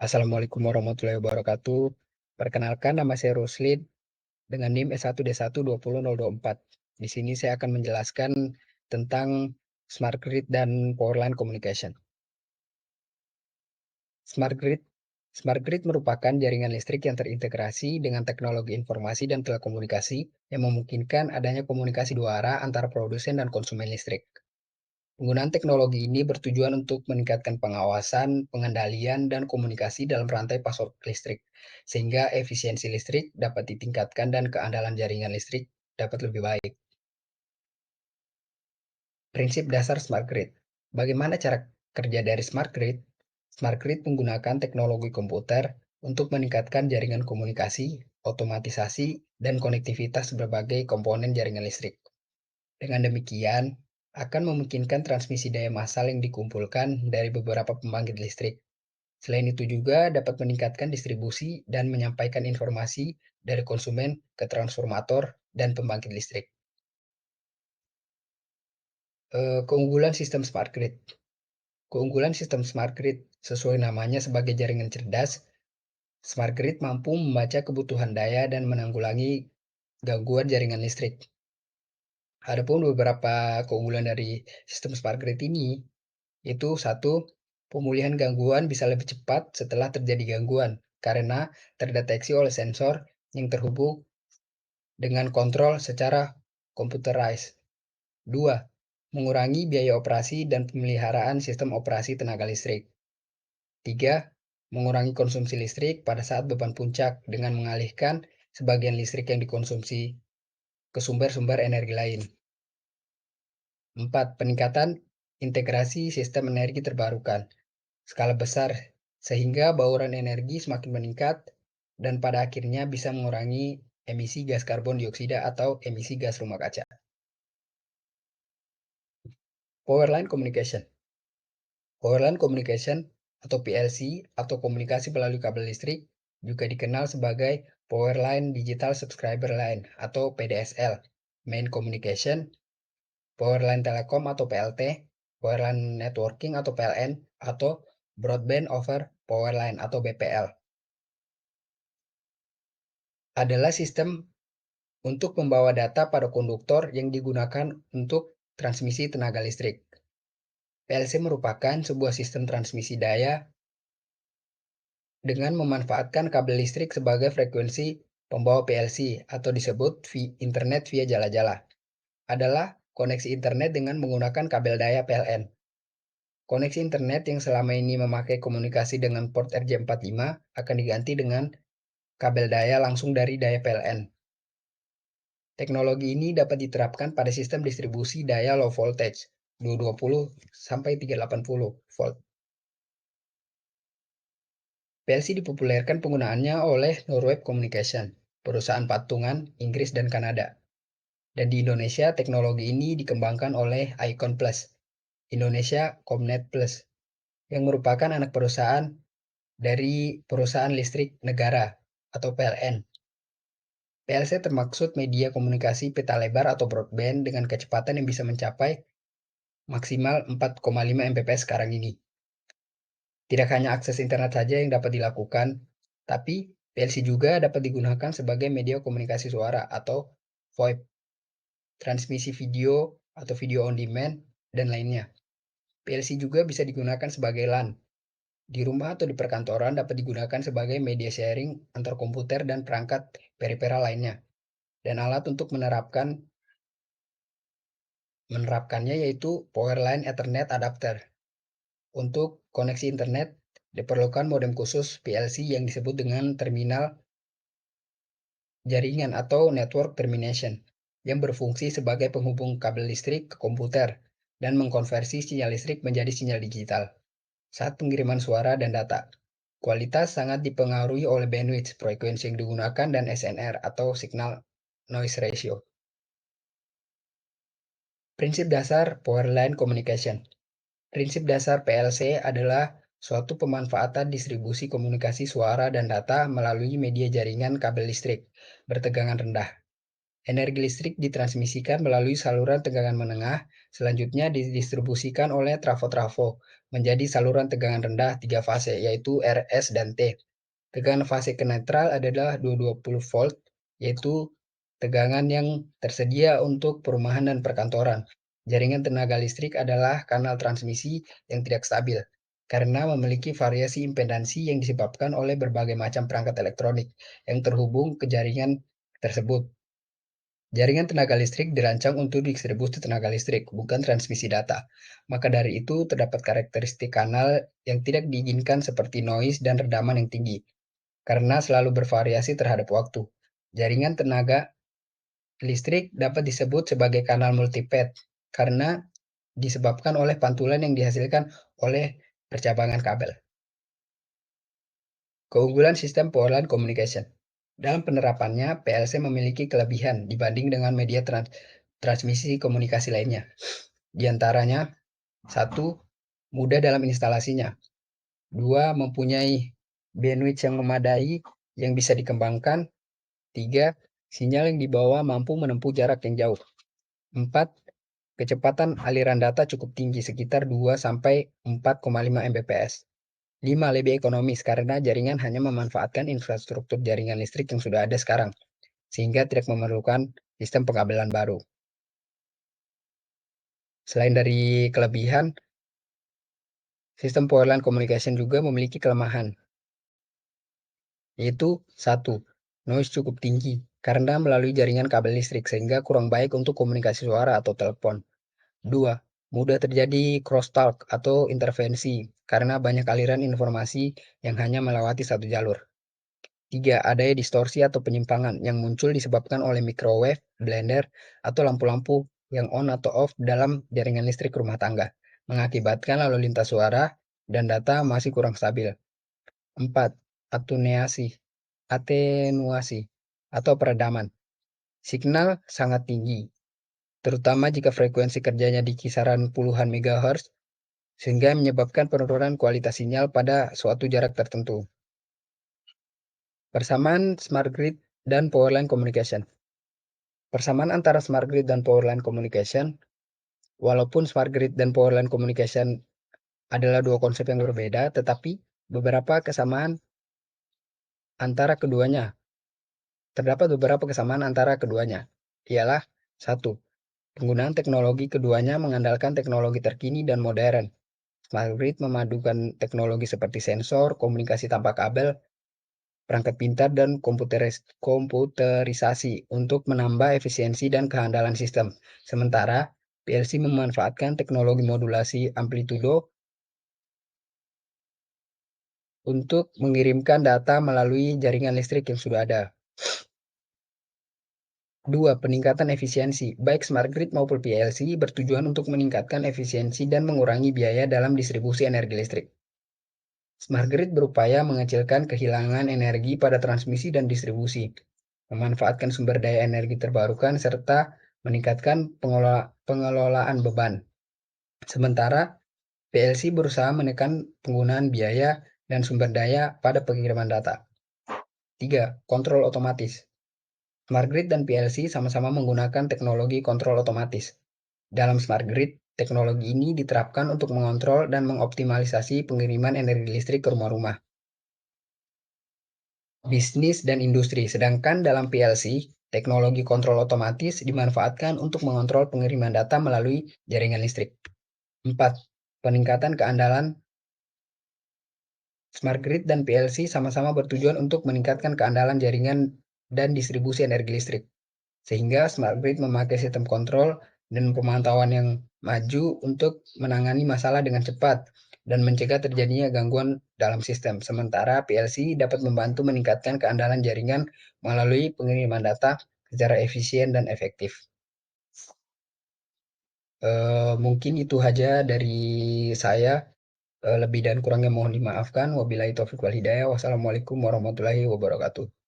Assalamualaikum warahmatullahi wabarakatuh. Perkenalkan, nama saya Ruslin dengan NIM S1D1200024. Di sini saya akan menjelaskan tentang Smart Grid dan Powerline Communication. Smart Grid Smart Grid merupakan jaringan listrik yang terintegrasi dengan teknologi informasi dan telekomunikasi yang memungkinkan adanya komunikasi dua arah antara produsen dan konsumen listrik. Penggunaan teknologi ini bertujuan untuk meningkatkan pengawasan, pengendalian, dan komunikasi dalam rantai pasok listrik, sehingga efisiensi listrik dapat ditingkatkan dan keandalan jaringan listrik dapat lebih baik. Prinsip dasar Smart Grid. Bagaimana cara kerja dari Smart Grid? Smart Grid menggunakan teknologi komputer untuk meningkatkan jaringan komunikasi, otomatisasi, dan konektivitas berbagai komponen jaringan listrik. Dengan demikian, akan memungkinkan transmisi daya massal yang dikumpulkan dari beberapa pembangkit listrik. Selain itu juga dapat meningkatkan distribusi dan menyampaikan informasi dari konsumen ke transformator dan pembangkit listrik. Keunggulan sistem Smart Grid. Keunggulan sistem Smart Grid sesuai namanya sebagai jaringan cerdas, Smart Grid mampu membaca kebutuhan daya dan menanggulangi gangguan jaringan listrik. Adapun beberapa keunggulan dari sistem Smart Grid ini, itu satu, pemulihan gangguan bisa lebih cepat setelah terjadi gangguan karena terdeteksi oleh sensor yang terhubung dengan kontrol secara computerized. 2. Mengurangi biaya operasi dan pemeliharaan sistem operasi tenaga listrik. 3. Mengurangi konsumsi listrik pada saat beban puncak dengan mengalihkan sebagian listrik yang dikonsumsi ke sumber-sumber energi lain. 4. Peningkatan integrasi sistem energi terbarukan skala besar sehingga bauran energi semakin meningkat dan pada akhirnya bisa mengurangi emisi gas karbon dioksida atau emisi gas rumah kaca. Powerline Communication. Powerline Communication atau PLC atau komunikasi melalui kabel listrik juga dikenal sebagai Powerline Digital Subscriber Line atau PDSL, Main Communication, Powerline Telecom atau PLT, Powerline Networking atau PLN, atau Broadband over Powerline atau BPL. Adalah sistem untuk membawa data pada konduktor yang digunakan untuk transmisi tenaga listrik. PLC merupakan sebuah sistem transmisi daya dengan memanfaatkan kabel listrik sebagai frekuensi pembawa PLC atau disebut internet via jala-jala. Adalah koneksi internet dengan menggunakan kabel daya PLN. Koneksi internet yang selama ini memakai komunikasi dengan port RJ45 akan diganti dengan kabel daya langsung dari daya PLN. Teknologi ini dapat diterapkan pada sistem distribusi daya low voltage 220 sampai 380 volt. PLC dipopulerkan penggunaannya oleh Norweb Communication, perusahaan patungan Inggris dan Kanada. Dan di Indonesia, teknologi ini dikembangkan oleh Icon Plus, Indonesia Comnet Plus, yang merupakan anak perusahaan dari Perusahaan Listrik Negara atau PLN. PLC termaksud media komunikasi pita lebar atau broadband dengan kecepatan yang bisa mencapai maksimal 4,5 Mbps sekarang ini. Tidak hanya akses internet saja yang dapat dilakukan, tapi PLC juga dapat digunakan sebagai media komunikasi suara atau VoIP, transmisi video atau video on demand, dan lainnya. PLC juga bisa digunakan sebagai LAN. Di rumah atau di perkantoran dapat digunakan sebagai media sharing antar komputer dan perangkat peripheral lainnya. Dan alat untuk menerapkannya yaitu Powerline Ethernet Adapter. Untuk koneksi internet, diperlukan modem khusus PLC yang disebut dengan terminal jaringan atau network termination, yang berfungsi sebagai penghubung kabel listrik ke komputer dan mengkonversi sinyal listrik menjadi sinyal digital saat pengiriman suara dan data. Kualitas sangat dipengaruhi oleh bandwidth, frekuensi yang digunakan, dan SNR atau signal noise ratio. Prinsip dasar Powerline Communication. Prinsip dasar PLC adalah suatu pemanfaatan distribusi komunikasi suara dan data melalui media jaringan kabel listrik bertegangan rendah. Energi listrik ditransmisikan melalui saluran tegangan menengah, selanjutnya didistribusikan oleh trafo-trafo menjadi saluran tegangan rendah 3 fase, yaitu RS dan T. Tegangan fase ke netral adalah 220 volt, yaitu tegangan yang tersedia untuk perumahan dan perkantoran. Jaringan tenaga listrik adalah kanal transmisi yang tidak stabil, karena memiliki variasi impedansi yang disebabkan oleh berbagai macam perangkat elektronik yang terhubung ke jaringan tersebut. Jaringan tenaga listrik dirancang untuk distribusi tenaga listrik, bukan transmisi data. Maka dari itu, terdapat karakteristik kanal yang tidak diinginkan seperti noise dan redaman yang tinggi, karena selalu bervariasi terhadap waktu. Jaringan tenaga listrik dapat disebut sebagai kanal multipath, karena disebabkan oleh pantulan yang dihasilkan oleh percabangan kabel. Keunggulan sistem Power Line Communication. Dalam penerapannya, PLC memiliki kelebihan dibanding dengan media transmisi komunikasi lainnya. Di antaranya, 1. Mudah dalam instalasinya. 2. Mempunyai bandwidth yang memadai yang bisa dikembangkan. 3. Sinyal yang dibawa mampu menempuh jarak yang jauh. 4. Kecepatan aliran data cukup tinggi, sekitar 2-4,5 Mbps. 5. Lebih ekonomis karena jaringan hanya memanfaatkan infrastruktur jaringan listrik yang sudah ada sekarang, sehingga tidak memerlukan sistem pengabelan baru. Selain dari kelebihan, sistem Power Line Communication juga memiliki kelemahan, yaitu 1. Noise cukup tinggi, karena melalui jaringan kabel listrik sehingga kurang baik untuk komunikasi suara atau telepon. 2. Mudah terjadi crosstalk atau intervensi, karena banyak aliran informasi yang hanya melewati satu jalur. 3. Adanya distorsi atau penyimpangan yang muncul disebabkan oleh microwave, blender, atau lampu-lampu yang on atau off dalam jaringan listrik rumah tangga, mengakibatkan lalu lintas suara dan data masih kurang stabil. 4. Atenuasi atau peredaman. Signal sangat tinggi, terutama jika frekuensi kerjanya di kisaran puluhan MHz, sehingga menyebabkan penurunan kualitas sinyal pada suatu jarak tertentu. Persamaan Smart Grid dan Power Line Communication. Persamaan antara Smart Grid dan Power Line Communication, walaupun Smart Grid dan Power Line Communication adalah dua konsep yang berbeda, tetapi beberapa kesamaan antara keduanya. Terdapat beberapa kesamaan antara keduanya, ialah 1. Penggunaan teknologi keduanya mengandalkan teknologi terkini dan modern. Smart Grid memadukan teknologi seperti sensor, komunikasi tanpa kabel, perangkat pintar, dan komputerisasi untuk menambah efisiensi dan kehandalan sistem. Sementara PLC memanfaatkan teknologi modulasi amplitudo untuk mengirimkan data melalui jaringan listrik yang sudah ada. 2. Peningkatan efisiensi. Baik Smart Grid maupun PLC bertujuan untuk meningkatkan efisiensi dan mengurangi biaya dalam distribusi energi listrik. Smart Grid berupaya mengecilkan kehilangan energi pada transmisi dan distribusi, memanfaatkan sumber daya energi terbarukan, serta meningkatkan pengelolaan beban. Sementara PLC berusaha menekan penggunaan biaya dan sumber daya pada pengiriman data. 3. Kontrol otomatis. Smart Grid dan PLC sama-sama menggunakan teknologi kontrol otomatis. Dalam Smart Grid, teknologi ini diterapkan untuk mengontrol dan mengoptimalisasi pengiriman energi listrik ke rumah-rumah, bisnis, dan industri. Sedangkan dalam PLC, teknologi kontrol otomatis dimanfaatkan untuk mengontrol pengiriman data melalui jaringan listrik. 4. Peningkatan keandalan. Smart Grid dan PLC sama-sama bertujuan untuk meningkatkan keandalan jaringan dan distribusi energi listrik, sehingga Smart Grid memakai sistem kontrol dan pemantauan yang maju untuk menangani masalah dengan cepat dan mencegah terjadinya gangguan dalam sistem. Sementara PLC dapat membantu meningkatkan keandalan jaringan melalui pengiriman data secara efisien dan efektif. Mungkin itu saja dari saya. Lebih dan kurangnya mohon dimaafkan. Wabillahi taufiq wal hidayah. Wassalamualaikum warahmatullahi wabarakatuh.